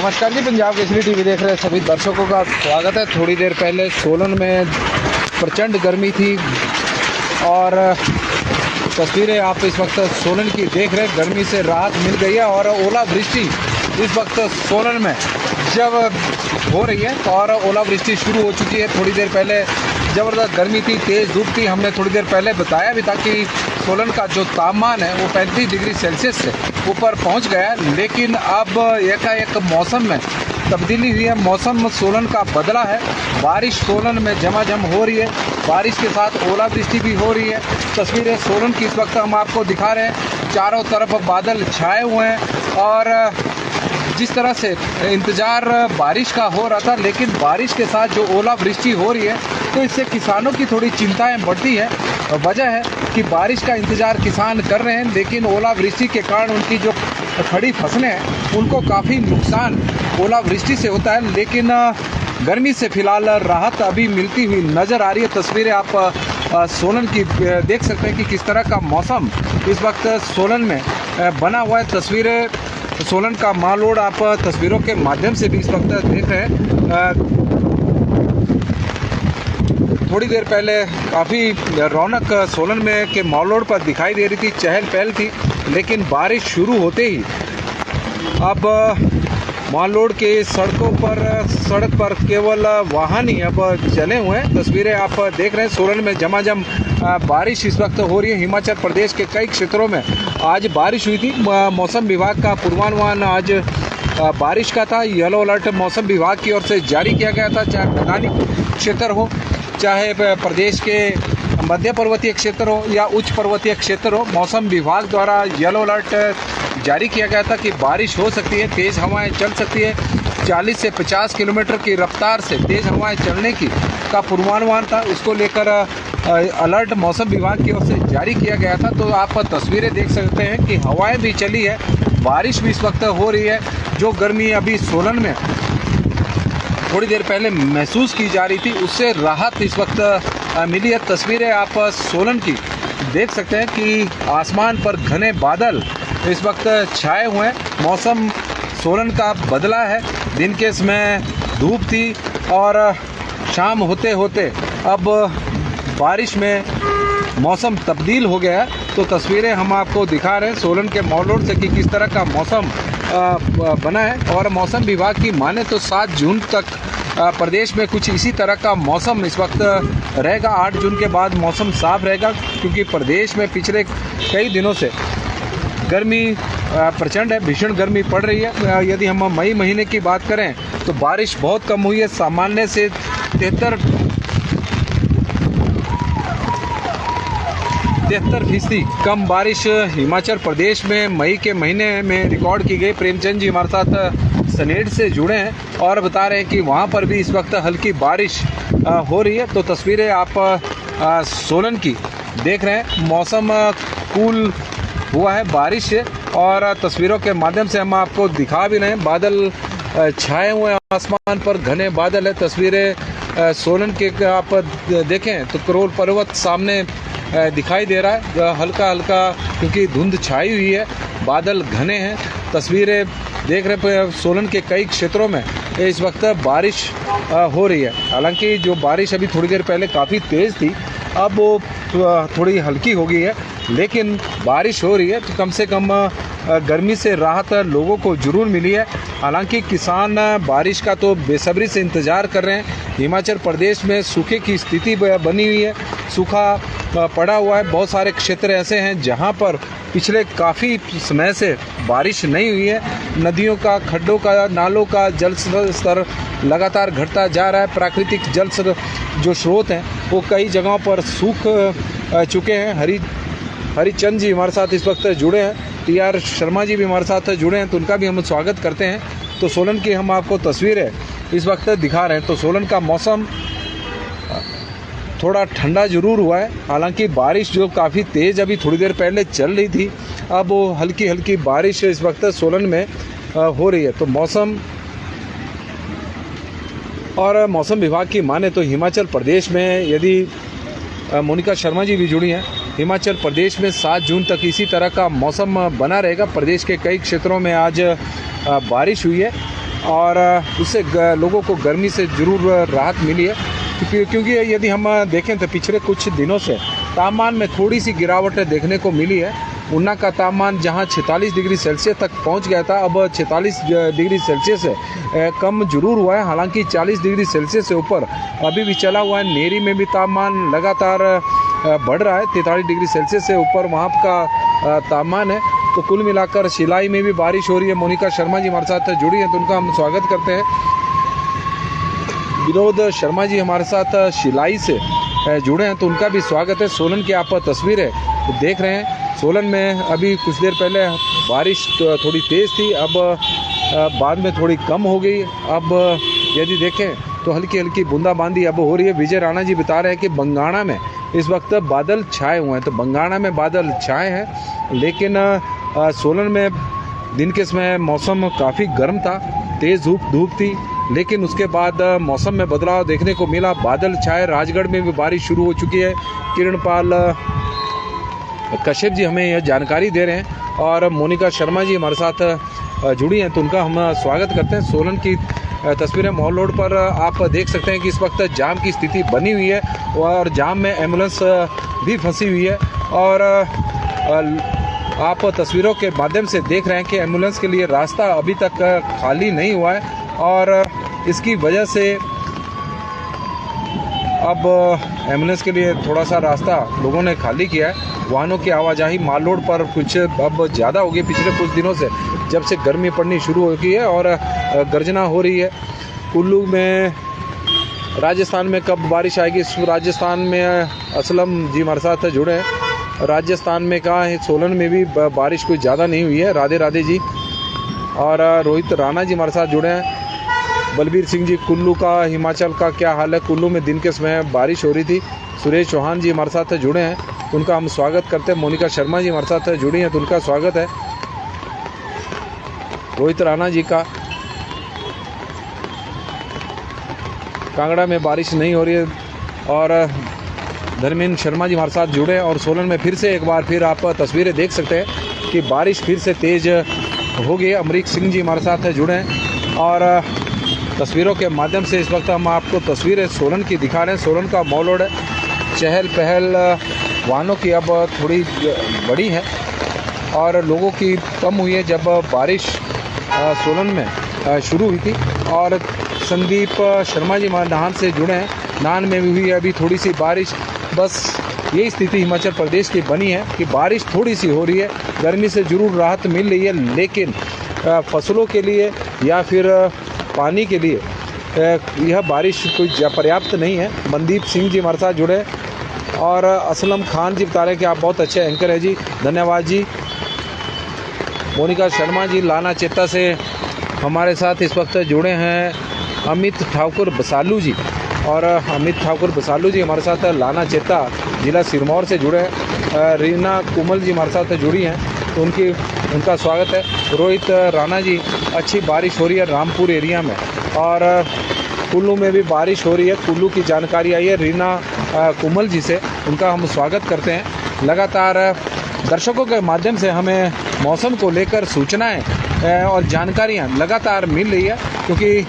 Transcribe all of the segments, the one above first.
नमस्कार जी, पंजाब केसरी टीवी देख रहे सभी दर्शकों का स्वागत है। थोड़ी देर पहले सोलन में प्रचंड गर्मी थी और तस्वीरें आप इस वक्त सोलन की देख रहे हैं। गर्मी से राहत मिल गई है और ओलावृष्टि इस वक्त सोलन में जब हो रही है और ओलावृष्टि शुरू हो चुकी है। थोड़ी देर पहले ज़बरदस्त गर्मी थी, तेज़ धूप थी। हमने थोड़ी देर पहले बताया भी था कि सोलन का जो तापमान है वो 35 डिग्री सेल्सियस से ऊपर पहुंच गया है, लेकिन अब एकाएक मौसम में तब्दीली हुई है। मौसम सोलन का बदला है। बारिश सोलन में झमाझम हो रही है, बारिश के साथ ओलावृष्टि भी हो रही है। तस्वीरें सोलन की इस वक्त हम आपको दिखा रहे हैं। चारों तरफ बादल छाए हुए हैं और जिस तरह से इंतज़ार बारिश का हो रहा था, लेकिन बारिश के साथ जो ओलावृष्टि हो रही है तो इससे किसानों की थोड़ी चिंताएं बढ़ती है। वजह है कि बारिश का इंतज़ार किसान कर रहे हैं, लेकिन ओलावृष्टि के कारण उनकी जो खड़ी फसलें हैं उनको काफ़ी नुकसान ओलावृष्टि से होता है। लेकिन गर्मी से फ़िलहाल राहत अभी मिलती हुई नज़र आ रही है। तस्वीरें आप सोलन की देख सकते हैं कि किस तरह का मौसम इस वक्त सोलन में बना हुआ है। तस्वीरें सोलन का मालरोड आप तस्वीरों के माध्यम से भी इस वक्त देख रहे हैं। थोड़ी देर पहले काफ़ी रौनक सोलन में के मालरोड पर दिखाई दे रही थी, चहल पहल थी, लेकिन बारिश शुरू होते ही अब मालरोड के सड़क पर केवल वाहन ही अब चले हुए हैं। तस्वीरें आप देख रहे हैं। सोलन में झमाझम बारिश इस वक्त हो रही है। हिमाचल प्रदेश के कई क्षेत्रों में आज बारिश हुई थी। मौसम विभाग का पूर्वानुमान आज बारिश का था। येलो अलर्ट मौसम विभाग की ओर से जारी किया गया था, चाहे मैदानी क्षेत्र हो, चाहे प्रदेश के मध्य पर्वतीय क्षेत्र हो या उच्च पर्वतीय क्षेत्र हो। मौसम विभाग द्वारा येलो अलर्ट जारी किया गया था कि बारिश हो सकती है, तेज़ हवाएं चल सकती है। 40 से 50 किलोमीटर की रफ्तार से तेज़ हवाएं चलने का पूर्वानुमान था। इसको लेकर अलर्ट मौसम विभाग की ओर से जारी किया गया था। तो आप तस्वीरें देख सकते हैं कि हवाएं भी चली है, बारिश भी इस वक्त हो रही है। जो गर्मी अभी सोलन में थोड़ी देर पहले महसूस की जा रही थी, उससे राहत इस वक्त मिली है। तस्वीरें आप सोलन की देख सकते हैं कि आसमान पर घने बादल इस वक्त छाए हुए हैं। मौसम सोलन का बदला है। दिन के समय धूप थी और शाम होते होते अब बारिश में मौसम तब्दील हो गया है। तो तस्वीरें हम आपको दिखा रहे हैं सोलन के मालरोड से कि किस तरह का मौसम बना है। और मौसम विभाग की माने तो 7 जून तक प्रदेश में कुछ इसी तरह का मौसम इस वक्त रहेगा। 8 जून के बाद मौसम साफ रहेगा, क्योंकि प्रदेश में पिछले कई दिनों से गर्मी प्रचंड है, भीषण गर्मी पड़ रही है। यदि हम मई महीने की बात करें तो बारिश बहुत कम हुई है, सामान्य से 73% कम बारिश हिमाचल प्रदेश में मई के महीने में रिकॉर्ड की गई। प्रेमचंद जी हमारे साथ सनेट से जुड़े हैं और बता रहे हैं कि वहाँ पर भी इस वक्त हल्की बारिश हो रही है। तो तस्वीरें आप सोलन की देख रहे हैं। मौसम कूल हुआ है बारिश से और तस्वीरों के माध्यम से हम आपको दिखा भी रहे हैं। बादल छाए हुए हैं, आसमान पर घने बादल है। तस्वीरें सोलन के आप देखें तो करोल पर्वत सामने दिखाई दे रहा है हल्का हल्का, क्योंकि धुंध छाई हुई है, बादल घने हैं। तस्वीरें देख रहे हैं सोलन के कई क्षेत्रों में इस वक्त बारिश हो रही है। हालांकि जो बारिश अभी थोड़ी देर पहले काफ़ी तेज़ थी, अब वो थोड़ी हल्की हो गई है, लेकिन बारिश हो रही है। तो कम से कम गर्मी से राहत लोगों को ज़रूर मिली है। हालांकि किसान बारिश का तो बेसब्री से इंतज़ार कर रहे हैं। हिमाचल प्रदेश में सूखे की स्थिति बनी हुई है, सूखा पड़ा हुआ है। बहुत सारे क्षेत्र ऐसे हैं जहां पर पिछले काफ़ी समय से बारिश नहीं हुई है। नदियों का, खड्डों का, नालों का जल स्तर लगातार घटता जा रहा है। प्राकृतिक जल जो स्रोत हैं वो कई जगहों पर सूख चुके हैं। हरिचंद जी हमारे साथ इस वक्त जुड़े हैं, TR शर्मा जी भी हमारे साथ जुड़े हैं, तो उनका भी हम स्वागत करते हैं। तो सोलन की हम आपको तस्वीरें इस वक्त दिखा रहे हैं। तो सोलन का मौसम थोड़ा ठंडा ज़रूर हुआ है। हालांकि बारिश जो काफ़ी तेज़ अभी थोड़ी देर पहले चल रही थी, अब वो हल्की हल्की बारिश इस वक्त सोलन में हो रही है। तो मौसम विभाग की माने तो हिमाचल प्रदेश में, यदि मोनिका शर्मा जी भी जुड़ी हैं, हिमाचल प्रदेश में 7 जून तक इसी तरह का मौसम बना रहेगा। प्रदेश के कई क्षेत्रों में आज बारिश हुई है और उससे लोगों को गर्मी से ज़रूर राहत मिली है, क्योंकि यदि हम देखें तो पिछले कुछ दिनों से तापमान में थोड़ी सी गिरावट देखने को मिली है। ऊना का तापमान जहां 46 डिग्री सेल्सियस तक पहुंच गया था, अब 46 डिग्री सेल्सियस से कम जरूर हुआ है। हालांकि 40 डिग्री सेल्सियस से ऊपर अभी भी चला हुआ है। नेरी में भी तापमान लगातार बढ़ रहा है, 43 डिग्री सेल्सियस से ऊपर वहाँ का तापमान है। तो कुल मिलाकर शिलाई में भी बारिश हो रही है। मोनिका शर्मा जी हमारे साथ जुड़ी हैं, तो उनका हम स्वागत करते हैं। विनोद शर्मा जी हमारे साथ शिलाई से जुड़े हैं, तो उनका भी स्वागत है। सोलन की आप तस्वीरें देख रहे हैं। सोलन में अभी कुछ देर पहले बारिश थोड़ी तेज़ थी, अब बाद में थोड़ी कम हो गई। अब यदि देखें तो हल्की हल्की बूंदाबांदी अब हो रही है। विजय राणा जी बता रहे हैं कि बंगाणा में इस वक्त बादल छाए हुए हैं, तो बंगाणा में बादल छाए हैं, लेकिन सोलन में दिन के समय मौसम काफ़ी गर्म था, तेज़ धूप थी, लेकिन उसके बाद मौसम में बदलाव देखने को मिला। बादल छाए, राजगढ़ में भी बारिश शुरू हो चुकी है। किरणपाल कश्यप जी हमें यह जानकारी दे रहे हैं, और मोनिका शर्मा जी हमारे साथ जुड़ी हैं, तो उनका हम स्वागत करते हैं। सोलन की तस्वीरें मॉल रोड पर आप देख सकते हैं कि इस वक्त जाम की स्थिति बनी हुई है, और जाम में एम्बुलेंस भी फंसी हुई है। और आप तस्वीरों के माध्यम से देख रहे हैं कि एम्बुलेंस के लिए रास्ता अभी तक खाली नहीं हुआ है, और इसकी वजह से अब एम्बुलेंस के लिए थोड़ा सा रास्ता लोगों ने खाली किया है। वाहनों की आवाजाही माल रोड पर कुछ अब ज़्यादा हो गई पिछले कुछ दिनों से, जब से गर्मी पड़नी शुरू हो गई है और गर्जना हो रही है। कुल्लू में, राजस्थान में कब बारिश आएगी, राजस्थान में असलम जी हमारे साथ जुड़े हैं। राजस्थान में कहाँ है, सोलन में भी बारिश कोई ज़्यादा नहीं हुई है। राधे राधे जी। और रोहित राणा जी हमारे साथ जुड़े हैं। बलबीर सिंह जी, कुल्लू का, हिमाचल का क्या हाल है? कुल्लू में दिन के समय बारिश हो रही थी। सुरेश चौहान जी हमारे साथ जुड़े हैं, उनका हम स्वागत करते हैं। मोनिका शर्मा जी हमारे साथ जुड़ी हैं, तो उनका स्वागत है। रोहित राणा जी का, कांगड़ा में बारिश नहीं हो रही है। और धर्मेंद्र शर्मा जी हमारे साथ जुड़े हैं, और सोलन में फिर से एक बार फिर आप तस्वीरें देख सकते हैं कि बारिश फिर से तेज़ हो गई है। अमरीक सिंह जी हमारे साथ जुड़े हैं, और तस्वीरों के माध्यम से इस वक्त हम आपको तस्वीरें सोलन की दिखा रहे हैं। सोलन का मॉल रोड है, चहल पहल वाहनों की अब थोड़ी बड़ी है, और लोगों की कम हुई है जब बारिश सोलन में शुरू हुई थी। और संदीप शर्मा जी नाहन से जुड़े हैं, नाहन में भी हुई है अभी थोड़ी सी बारिश। बस यही स्थिति हिमाचल प्रदेश की बनी है कि बारिश थोड़ी सी हो रही है, गर्मी से ज़रूर राहत मिल रही है, लेकिन फसलों के लिए या फिर पानी के लिए यह बारिश कोई पर्याप्त नहीं है। मनदीप सिंह जी हमारे साथ जुड़े, और असलम खान जी बता रहे हैं कि आप बहुत अच्छे एंकर हैं जी, धन्यवाद जी। मोनिका शर्मा जी लाना चेता से हमारे साथ इस वक्त जुड़े हैं। अमित ठाकुर बसालू जी, और अमित ठाकुर बसालू जी हमारे साथ लाना चेता जिला सिरमौर से जुड़े हैं। रीना कुमल जी हमारे साथ जुड़ी हैं, तो उनका स्वागत है। रोहित राणा जी, अच्छी बारिश हो रही है रामपुर एरिया में, और कुल्लू में भी बारिश हो रही है। कुल्लू की जानकारी आई है रीना कुमल जी से, उनका हम स्वागत करते हैं। लगातार दर्शकों के माध्यम से हमें मौसम को लेकर सूचनाएं और जानकारियां लगातार मिल रही है, क्योंकि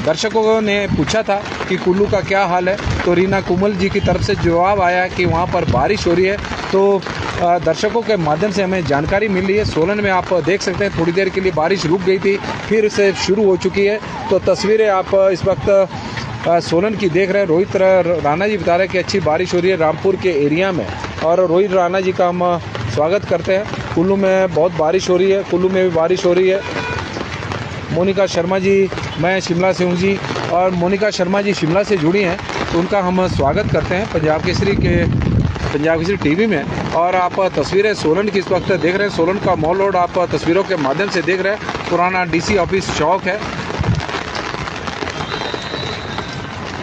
दर्शकों ने पूछा था कि कुल्लू का क्या हाल है, तो रीना कुमल जी की तरफ से जवाब आया कि वहाँ पर बारिश हो रही है। तो दर्शकों के माध्यम से हमें जानकारी मिल रही है। सोलन में आप देख सकते हैं थोड़ी देर के लिए बारिश रुक गई थी, फिर से शुरू हो चुकी है। तो तस्वीरें आप इस वक्त सोलन की देख रहे हैं। रोहित राणा जी बता रहे हैं कि अच्छी बारिश हो रही है रामपुर के एरिया में, और रोहित राणा जी का हम स्वागत करते हैं। कुल्लू में बहुत बारिश हो रही है, कुल्लू में भी बारिश हो रही है। मोनिका शर्मा जी, मैं शिमला से हूँ जी, और मोनिका शर्मा जी शिमला से जुड़ी हैं, तो उनका हम स्वागत करते हैं पंजाब केसरी टीवी में। और आप तस्वीरें सोलन की इस वक्त देख रहे हैं। सोलन का मॉल रोड आप तस्वीरों के माध्यम से देख रहे हैं। पुराना डीसी ऑफिस चौक है।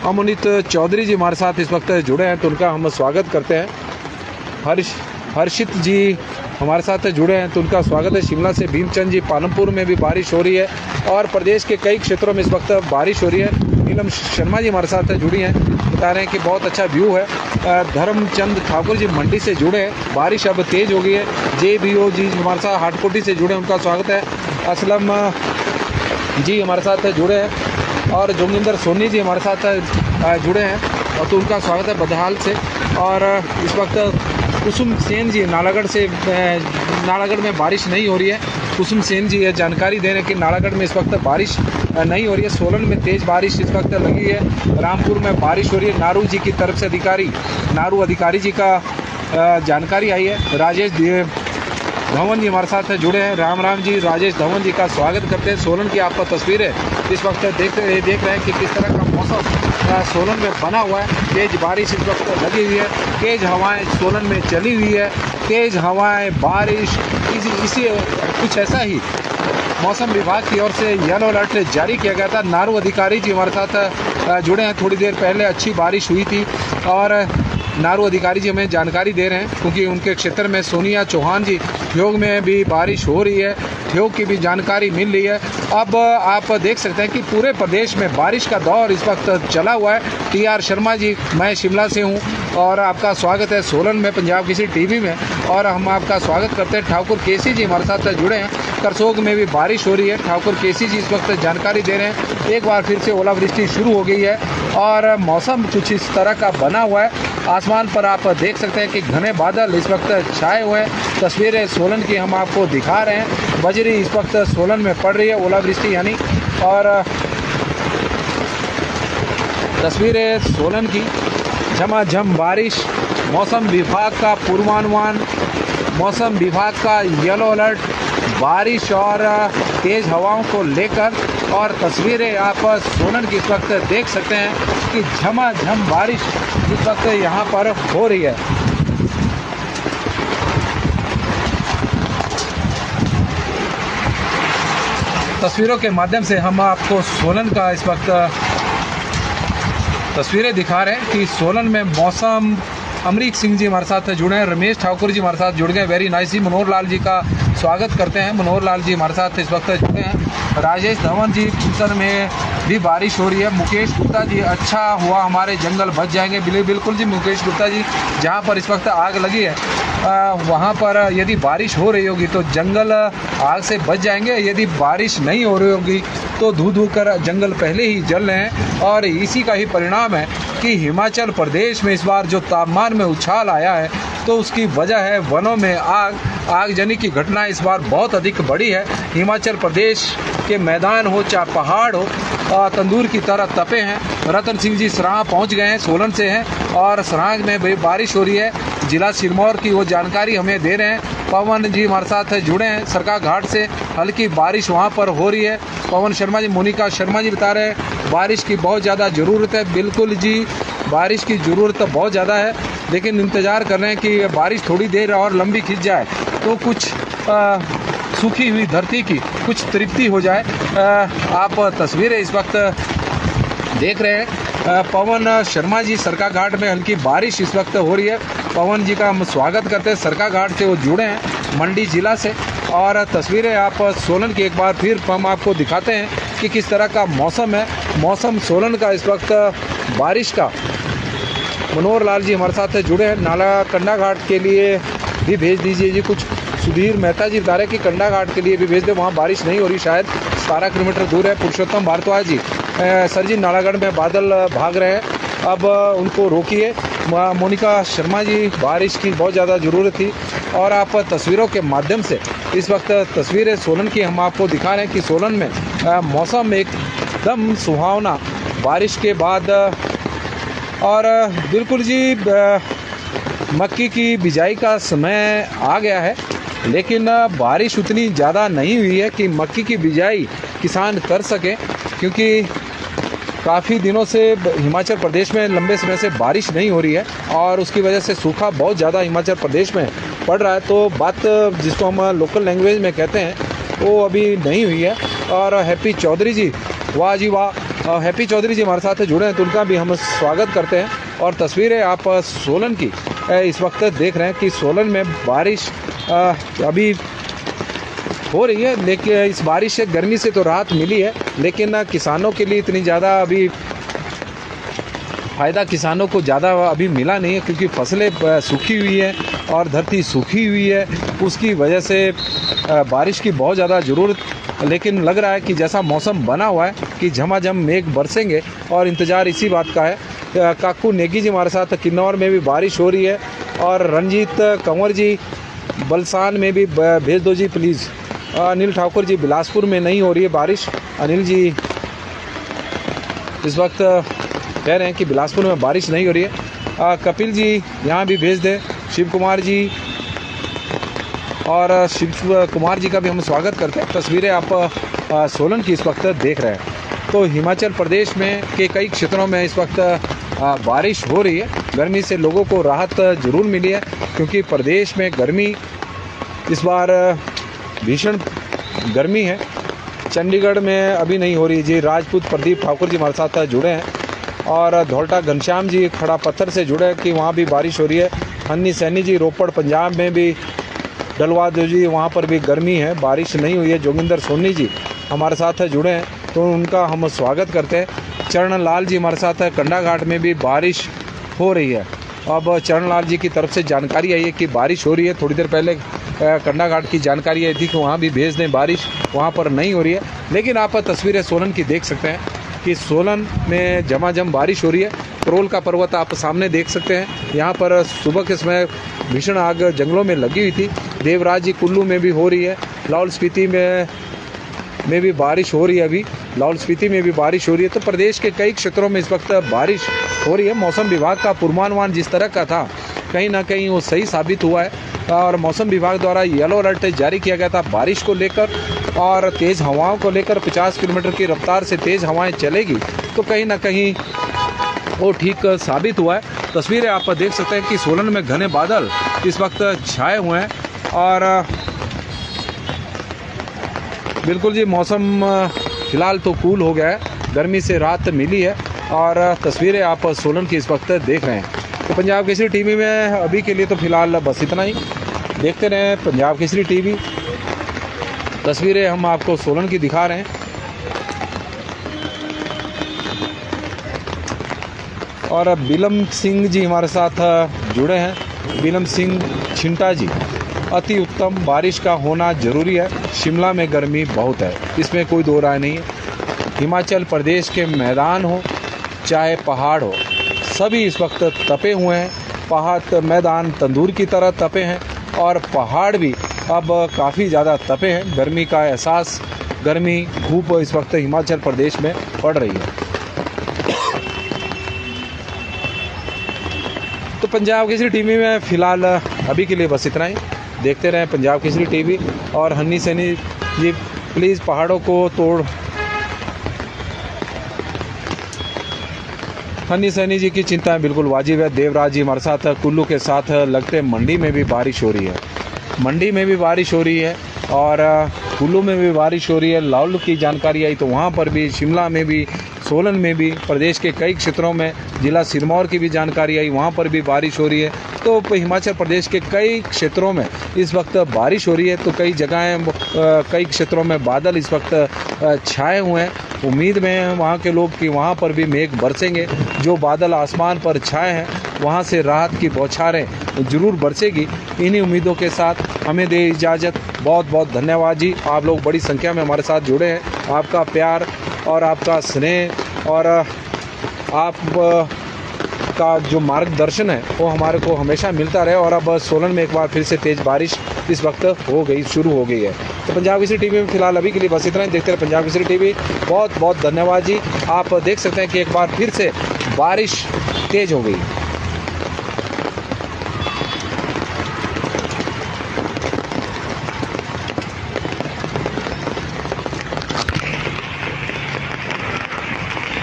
अमोनित चौधरी जी हमारे साथ इस वक्त जुड़े हैं, तो उनका हम स्वागत करते हैं। हर्षित जी हमारे साथ जुड़े हैं, तो उनका स्वागत है। शिमला से भीमचंद जी, पालमपुर में भी बारिश हो रही है, और प्रदेश के कई क्षेत्रों में इस वक्त बारिश हो रही है। नीलम शर्मा जी हमारे साथ जुड़ी हैं, बता रहे हैं कि बहुत अच्छा व्यू है। धर्मचंद ठाकुर जी मंडी से जुड़े हैं, बारिश अब तेज़ हो गई है। JBO जी हमारे साथ हाटकोटी से जुड़े हैं, उनका स्वागत है। असलम जी हमारे साथ जुड़े हैं और जोगिंदर सोनी जी हमारे साथ जुड़े हैं और तो उनका स्वागत है बदहाल से। और इस वक्त कुसुम सेन जी नालागढ़ में बारिश नहीं हो रही है। कुसुम सेन जी ये जानकारी दे रहे हैं कि नालागढ़ में इस वक्त बारिश नहीं हो रही है। सोलन में तेज़ बारिश इस वक्त लगी है। रामपुर में बारिश हो रही है। नारू जी की तरफ से नारू अधिकारी जी का जानकारी आई है। राजेश धवन जी हमारे साथ जुड़े हैं। राम जी राजेश धवन जी का स्वागत करते हैं। सोलन की आप तस्वीरें इस वक्त देख रहे हैं कि किस तरह का मौसम सोलन में बना हुआ है। तेज़ बारिश इस वक्त लगी हुई है। तेज़ हवाएं सोलन में चली हुई है। तेज़ हवाएं बारिश इसी कुछ ऐसा ही मौसम विभाग की ओर से येलो अलर्ट जारी किया गया था। नारू अधिकारी जी हमारे साथ जुड़े हैं। थोड़ी देर पहले अच्छी बारिश हुई थी और नारू अधिकारी जी हमें जानकारी दे रहे हैं क्योंकि उनके क्षेत्र में सोनिया चौहान जी ठियोग में भी बारिश हो रही है। ठियोग की भी जानकारी मिल रही है। अब आप देख सकते हैं कि पूरे प्रदेश में बारिश का दौर इस वक्त चला हुआ है। TR शर्मा जी, मैं शिमला से हूं और आपका स्वागत है सोलन में पंजाब किसी टीवी में। और हम आपका स्वागत करते हैं। ठाकुर केसी जी हमारे साथ जुड़े हैं। करसोग में भी बारिश हो रही है। ठाकुर केसी जी इस वक्त जानकारी दे रहे हैं एक बार फिर से ओलावृष्टि शुरू हो गई है और मौसम कुछ इस तरह का बना हुआ है। आसमान पर आप देख सकते हैं कि घने बादल इस वक्त छाए हुए हैं। तस्वीरें सोलन की हम आपको दिखा रहे हैं। बजरी इस वक्त सोलन में पड़ रही है, ओलावृष्टि यानी। और तस्वीरें सोलन की झमाझम बारिश। मौसम विभाग का पूर्वानुमान, मौसम विभाग का येलो अलर्ट बारिश और तेज़ हवाओं को लेकर। और तस्वीरें आप सोलन की इस वक्त देख सकते हैं कि झमाझम बारिश इस वक्त यहाँ पर हो रही है। तस्वीरों के माध्यम से हम आपको सोलन का इस वक्त तस्वीरें दिखा रहे हैं कि सोलन में मौसम। अमरीक सिंह जी हमारे साथ जुड़े हैं। रमेश ठाकुर जी हमारे साथ जुड़ गए। वेरी नाइस जी। मनोहर लाल जी का स्वागत करते हैं। मनोहर लाल जी हमारे साथ इस वक्त जुड़े हैं। राजेश धवन जी, पुसर में भी बारिश हो रही है। मुकेश गुप्ता जी, अच्छा हुआ हमारे जंगल बच जाएंगे। बिल्कुल जी मुकेश गुप्ता जी, जहां पर इस वक्त आग लगी है वहां पर यदि बारिश हो रही होगी तो जंगल आग से बच जाएंगे। यदि बारिश नहीं हो रही होगी तो धू कर जंगल पहले ही जल रहे हैं। और इसी का ही परिणाम है कि हिमाचल प्रदेश में इस बार जो तापमान में उछाल आया है तो उसकी वजह है वनों में आगजनी की घटना इस बार बहुत अधिक बढ़ी है। हिमाचल प्रदेश के मैदान हो चाहे पहाड़ हो तंदूर की तरह तपे हैं। रतन सिंह जी सराहां पहुंच गए हैं, सोलन से हैं और सराहां में बारिश हो रही है। जिला सिरमौर की वो जानकारी हमें दे रहे हैं। पवन जी हमारे साथ जुड़े हैं सरका घाट से। हल्की बारिश वहां पर हो रही है। पवन शर्मा जी, मोनिका शर्मा जी बता रहे हैं बारिश की बहुत ज़्यादा ज़रूरत है। बिल्कुल जी, बारिश की ज़रूरत तो बहुत ज़्यादा है, लेकिन इंतज़ार कर रहे हैं कि बारिश थोड़ी देर और लंबी खिंच जाए तो कुछ सूखी हुई धरती की कुछ तृप्ति हो जाए। आप तस्वीरें इस वक्त देख रहे हैं। पवन शर्मा जी, सरका घाट में हल्की बारिश इस वक्त हो रही है। पवन जी का हम स्वागत करते हैं। सरका घाट से वो जुड़े हैं मंडी जिला से। और तस्वीरें आप सोलन की एक बार फिर हम आपको दिखाते हैं कि किस तरह का मौसम है। मौसम सोलन का इस वक्त बारिश का। मनोहर लाल जी हमारे साथ जुड़े हैं। नाला कंडा घाट के लिए भी भेज दीजिए जी। कुछ सुधीर मेहता जी बता रहे हैं कि कंडा घाट के लिए भी भेज दे, वहाँ बारिश नहीं हो रही, शायद 17 किलोमीटर दूर है। पुरुषोत्तम भारद्वाज जी, सर जी नालागढ़ में बादल भाग रहे हैं, अब उनको रोकिए। मोनिका शर्मा जी, बारिश की बहुत ज़्यादा ज़रूरत थी। और आप तस्वीरों के माध्यम से इस वक्त तस्वीरें सोलन की हम आपको दिखा रहे हैं कि सोलन में मौसम एकदम सुहावना बारिश के बाद। और बिल्कुल जी मक्की की बिजाई का समय आ गया है, लेकिन बारिश उतनी ज़्यादा नहीं हुई है कि मक्की की बिजाई किसान कर सकें, क्योंकि काफ़ी दिनों से हिमाचल प्रदेश में लंबे समय से बारिश नहीं हो रही है और उसकी वजह से सूखा बहुत ज़्यादा हिमाचल प्रदेश में पड़ रहा है। तो बात जिसको हम लोकल लैंग्वेज में कहते हैं वो अभी नहीं हुई है। और हैप्पी चौधरी जी, वाह जी वाह, हैप्पी चौधरी जी हमारे साथ जुड़े हैं तो उनका भी हम स्वागत करते हैं। और तस्वीरें आप सोलन की इस वक्त देख रहे हैं कि सोलन में बारिश अभी हो रही है, लेकिन इस बारिश से गर्मी से तो राहत मिली है, लेकिन किसानों के लिए इतनी ज़्यादा अभी फ़ायदा किसानों को ज़्यादा अभी मिला नहीं है, क्योंकि फसलें सूखी हुई हैं और धरती सूखी हुई है। उसकी वजह से बारिश की बहुत ज़्यादा ज़रूरत लेकिन लग रहा है कि जैसा मौसम बना हुआ है कि झमाझम मेघ बरसेंगे और इंतज़ार इसी बात का है। काकू नेगी जी हमारे साथ किन्नौर में भी बारिश हो रही है और रंजीत कंवर जी बलसान में भी भेज दो जी प्लीज़। अनिल ठाकुर जी बिलासपुर में नहीं हो रही है बारिश। अनिल जी इस वक्त कह रहे हैं कि बिलासपुर में बारिश नहीं हो रही है। कपिल जी यहाँ भी भेज दें। शिव कुमार जी और शिव कुमार जी का भी हम स्वागत करते हैं। तस्वीरें आप सोलन की इस वक्त देख रहे हैं। तो हिमाचल प्रदेश में के कई क्षेत्रों में इस वक्त बारिश हो रही है। गर्मी से लोगों को राहत ज़रूर मिली है क्योंकि प्रदेश में गर्मी इस बार भीषण गर्मी है। चंडीगढ़ में अभी नहीं हो रही जी। राजपूत प्रदीप ठाकुर जी हमारे साथ जुड़े हैं और धौलटा घनश्याम जी खड़ा पत्थर से जुड़े हैं कि वहाँ भी बारिश हो रही है। हन्नी सैनी जी रोपड़ पंजाब में भी डलवा दो जी, वहाँ पर भी गर्मी है, बारिश नहीं हुई है। जोगिंदर सोनी जी हमारे साथ जुड़े हैं तो उनका हम स्वागत करते हैं। चरण लाल जी हमारे साथ है। कंडाघाट में भी बारिश हो रही है। अब चरण लाल जी की तरफ से जानकारी आई है कि बारिश हो रही है। थोड़ी देर पहले कंडाघाट की जानकारी आई थी कि वहाँ भी भेज दें, बारिश वहाँ पर नहीं हो रही है। लेकिन आप तस्वीरें सोलन की देख सकते हैं कि सोलन में झमाझम बारिश हो रही है। करोल का पर्वत आप सामने देख सकते हैं। यहाँ पर सुबह के समय भीषण आग जंगलों में लगी हुई थी। देवराज जी कुल्लू में भी हो रही है। लाहौल स्पीति में भी बारिश हो रही है। अभी लाहौल स्पीति में भी बारिश हो रही है। तो प्रदेश के कई क्षेत्रों में इस वक्त बारिश हो रही है। मौसम विभाग का पूर्वानुमान जिस तरह का था कहीं ना कहीं वो सही साबित हुआ है और मौसम विभाग द्वारा येलो अलर्ट जारी किया गया था बारिश को लेकर और तेज़ हवाओं को लेकर। 50 किलोमीटर की रफ्तार से तेज़ हवाएं चलेगी तो कहीं ना कहीं वो ठीक साबित हुआ है। तस्वीरें आप देख सकते हैं कि सोलन में घने बादल इस वक्त छाए हुए हैं और बिल्कुल जी मौसम फ़िलहाल तो कूल हो गया है, गर्मी से राहत मिली है और तस्वीरें आप सोलन की इस वक्त देख रहे हैं। तो पंजाब केसरी टीवी में अभी के लिए तो फ़िलहाल बस इतना ही। देखते रहें पंजाब केसरी टीवी। तस्वीरें हम आपको सोलन की दिखा रहे हैं और बिलम सिंह जी हमारे साथ जुड़े हैं। बिलम सिंह छिंटा जी, अति उत्तम, बारिश का होना ज़रूरी है। शिमला में गर्मी बहुत है, इसमें कोई दो राय नहीं है। हिमाचल प्रदेश के मैदान हो चाहे पहाड़ हो, सभी इस वक्त तपे हुए हैं। पहाड़ मैदान तंदूर की तरह तपे हैं और पहाड़ भी अब काफ़ी ज़्यादा तपे हैं। गर्मी का एहसास, गर्मी खूब इस वक्त हिमाचल प्रदेश में पड़ रही है। तो पंजाब केसरी टीवी में फ़िलहाल अभी के लिए बस इतना ही। देखते रहें पंजाब केसरी टीवी और हन्नी सैनी जी प्लीज़ पहाड़ों को तोड़। हन्नी सैनी जी की चिंताएं बिल्कुल वाजिब है। देवराज जी हमारे साथ कुल्लू के साथ लगते मंडी में भी बारिश हो रही है। मंडी में भी बारिश हो रही है और कुल्लू में भी बारिश हो रही है। लाहौल की जानकारी आई तो वहाँ पर भी, शिमला में भी, सोलन में भी, प्रदेश के कई क्षेत्रों में, जिला सिरमौर की भी जानकारी आई, वहाँ पर भी बारिश हो रही है। तो हिमाचल प्रदेश के कई क्षेत्रों में इस वक्त बारिश हो रही है। तो कई जगहें, कई क्षेत्रों में बादल इस वक्त छाए हुए हैं। उम्मीद में हैं वहाँ के लोग कि वहाँ पर भी मेघ बरसेंगे। जो बादल आसमान पर छाए हैं वहाँ से राहत की बौछारें ज़रूर बरसेगी। इन्हीं उम्मीदों के साथ हमें दे इजाज़त। बहुत बहुत धन्यवाद जी, आप लोग बड़ी संख्या में हमारे साथ जुड़े हैं। आपका प्यार और आपका स्नेह और आप का जो मार्गदर्शन है वो हमारे को हमेशा मिलता रहे। और अब सोलन में एक बार फिर से तेज़ बारिश इस वक्त शुरू हो गई है। तो पंजाब केसरी टीवी में फ़िलहाल अभी के लिए बस इतना ही। देखते रहे पंजाब केसरी टीवी। बहुत बहुत धन्यवाद जी। आप देख सकते हैं कि एक बार फिर से बारिश तेज़ हो गई।